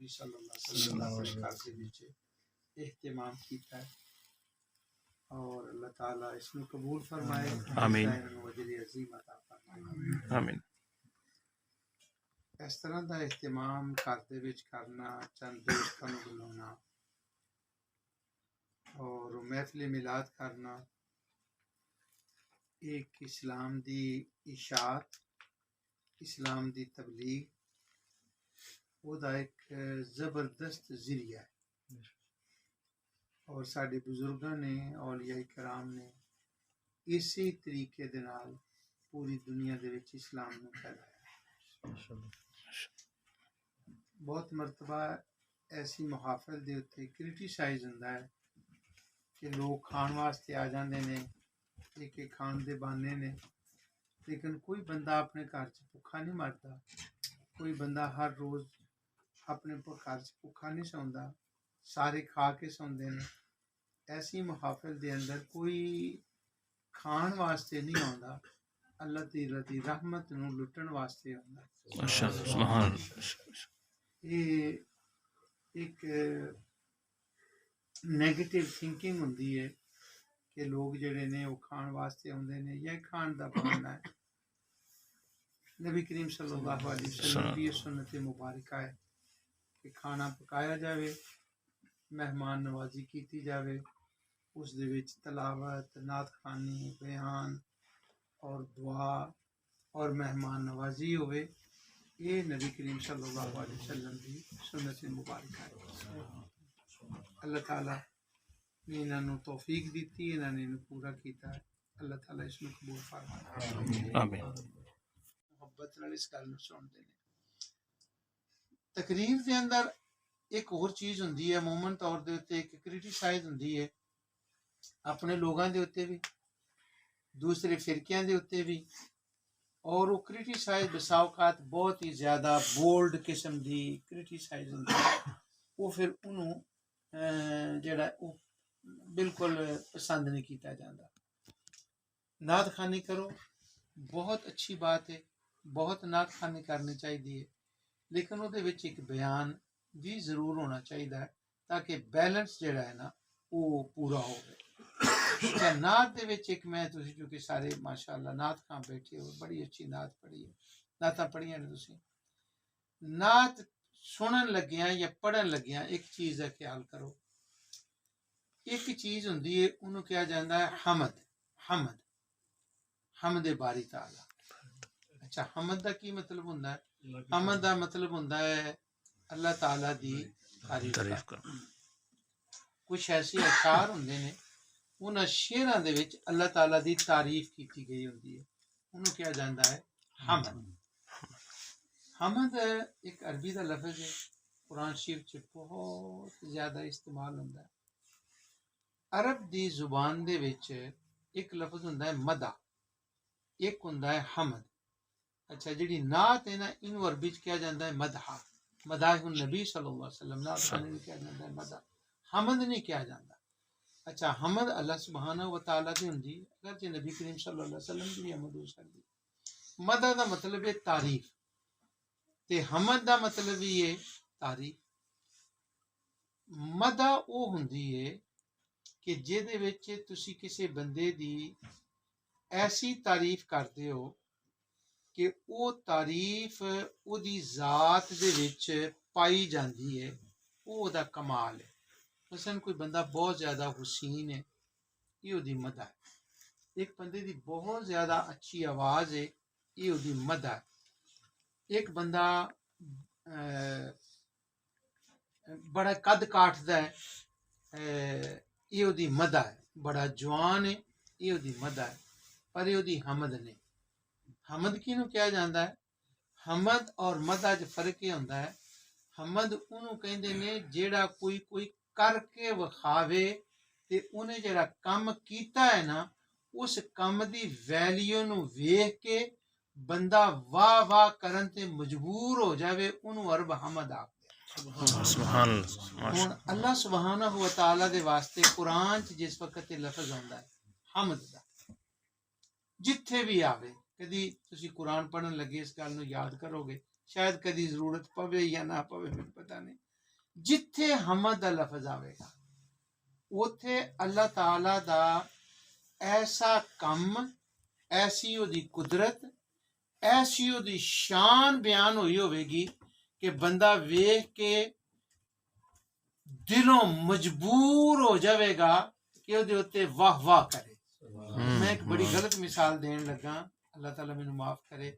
नबी सल्लल्लाहु अलैहि वसल्लम अपने घर दे विच एहतमाम कीता है और अल्लाह ताला इसनूं कबूल फरमाए आमीन वजरी अजीम अता फरमाए आमीन। इस तरह का एहतमाम घर दे विच करना चंद दोस्तां नूं बुलाना और महफिल मिलाद करना एक इस्लाम दी इशाअत इस्लाम दी तबलीग ओदा एक जबरदस्त जरिया है और साडे बुजुर्गां ने औलिया कराम ने इसी तरीके दे नाल पूरी दुनिया दे विच इस्लाम नूं फैलाया। बहुत मरतबा ऐसी मुहाफिल दे उत्ते क्रिटिसाइज हुंदा है कि लोग खाण वास्ते आ जांदे ने एक एक खाण दे बहाने ने लेकिन कोई बंदा अपने घर च भुखा नहीं मरदा कोई बंदा हर रोज़ अपने घर च भुखा नहीं सौंदा सारे खा के सौंदे ने। ऐसी मुहाफिल दे अंदर कोई खाण वास्ते नहीं आउंदा अल्लाह ताला दी रहमत नूं लुटण वास्ते आउंदा। सुभान ये एक नेगेटिव थिंकिंग हुंदी है कि लोग जेड़े ने वो खाण वास्ते आउंदे ने या खाण दा बहाना है। नबी करीम सल्लल्लाहु अलैहि वसल्लम की ये सुन्नत मुबारक है कि खाना पकाया जाए मेहमान नवाजी की जाए उस दे विच तलावत नात खानी बयान और दुआ और मेहमान नवाजी होवे ये नबी करीम सल्लल्लाहु अलैहि वसल्लम की सुन्नत मुबारक है। अल्लाह ताला ने इन्होंने तौफीक दी इन्होंने पूरा किया है। अल्लाह ताला इसमें कबूल फरमाए आमीन। मोहब्बत नाल इस गल नूं सुनदे ने। तकरीर दे अंदर एक होर चीज़ हुंदी है अमूमन तौर दे उत्ते एक क्रिटिसाइज हुंदी है अपने लोगां दे उत्ते भी दूसरे फिरकियां दे उत्ते भी और वो क्रिटिसाइज बसाओकात बहुत ही ज़्यादा बोल्ड किस्म की क्रिटिसाइज होंदी है वो फिर उन्होंने जेड़ा बिल्कुल पसंद नहीं किया जाता। नात खानी करो बहुत अच्छी बात है बहुत नात खानी करनी चाहिए लेकिन वो एक बयान भी जरूर होना चाहिए ताकि बैलेंस जेड़ा है ना वो पूरा हो। नात दे विच एक मैं तुसीं क्योंकि सारे माशाअल्लाह नात खां बैठे हो बड़ी अच्छी नात पढ़ी है नातां पढ़ियां ने तुसीं नात सुनन लग्गियां या पढ़न लग्गियां एक चीज़ का ख्याल करो एक चीज़ हुंदी है उन्होंने कहा जाता है हमद हमद हमद बारी ताला। अच्छा हमद का की मतलब हुंदा है हमद का मतलब हुंदा है अल्लाह ताला दी तारीफ करना। कुछ ऐसे अशार हुंदे ने उन्हां शेरां दे विच अल्लाह ताला दी तारीफ की गई हुंदी है उन्होंने कहा जाता है हमद। हमद एक अरबी का लफ्ज़ है कुरान शरीफ च बहुत ज़्यादा इस्तेमाल होंदा है। अरब दी जुबान दे विच एक लफ्ज़ हुंदा है मदा एक हुंदा है हमद। अच्छा जिहड़ी नात है ना इनू अरबी च कहा जाता है मदहा मदाहुन नबी सल्लल्लाहु अलैहि वसल्लम नात खाने में कहा जाता है मदा हमद नहीं कहा जाता। अच्छा हमद अल्लाह सुब्हानहू व तआला दी हुंदी अगर जे नबी करीम सल्लल्लाहु अलैहि वसल्लम दी हमद हो सकदी। मदा दा मतलब है तारीफ ते हमद दा मतलब ही है तारीफ। मदा वो हुंदी है कि जिहदे विच तुसी किसी बंदे दी ऐसी तारीफ करते हो कि वो तारीफ उहदी जात दे विच पाई जाती है वो उहदा कमाल है। मसलन कोई बंदा बहुत ज़्यादा हुसीन है ये उहदी मदा है। एक बंदे दी बहुत ज़्यादा अच्छी आवाज़ है ये उहदी मदा है। एक बंदा बड़ा कद काटदा है ये उहदी मदा है। बड़ा जवान है ये उहदी मदा है पर ये उहदी हमद नहीं। हमद किनू कहा जाता है हमद और मदा च फर्क ये होंदा है हमद उन्होंने कहते ने जेड़ा कोई कोई करके विखावे ते उन्हें जेड़ा कम कीता है ना उस कम दी वैल्यू नू वेख के बंदा वाह वाह करन ते मजबूर हो जावे उन्होंने अरब हमद आखदे। हुण अल्लाह सुब्हानहू व तआला दे वास्ते कुरान च जिस वक्त लफ्ज़ आंदा है हमद दा जिथे भी आवे कदी तुसी कुरान पढ़न लगे इस गल नूं याद करोगे शायद कदी जरूरत पवे या ना पवे, मैनूं पता नहीं। जिथे हमद दा लफज आवेगा उथे अल्लाह ताला दा ऐसा कम, ऐसी ओदी कुदरत, ऐसी ओदी शान बयान हुई होवेगी कि बंदा वेख के दिलों मजबूर हो जाएगा कि ओदे उत्ते वाह वाह करे। मैं एक बड़ी गलत मिसाल देन लगा, अल्लाह ताला मैनूं माफ करे।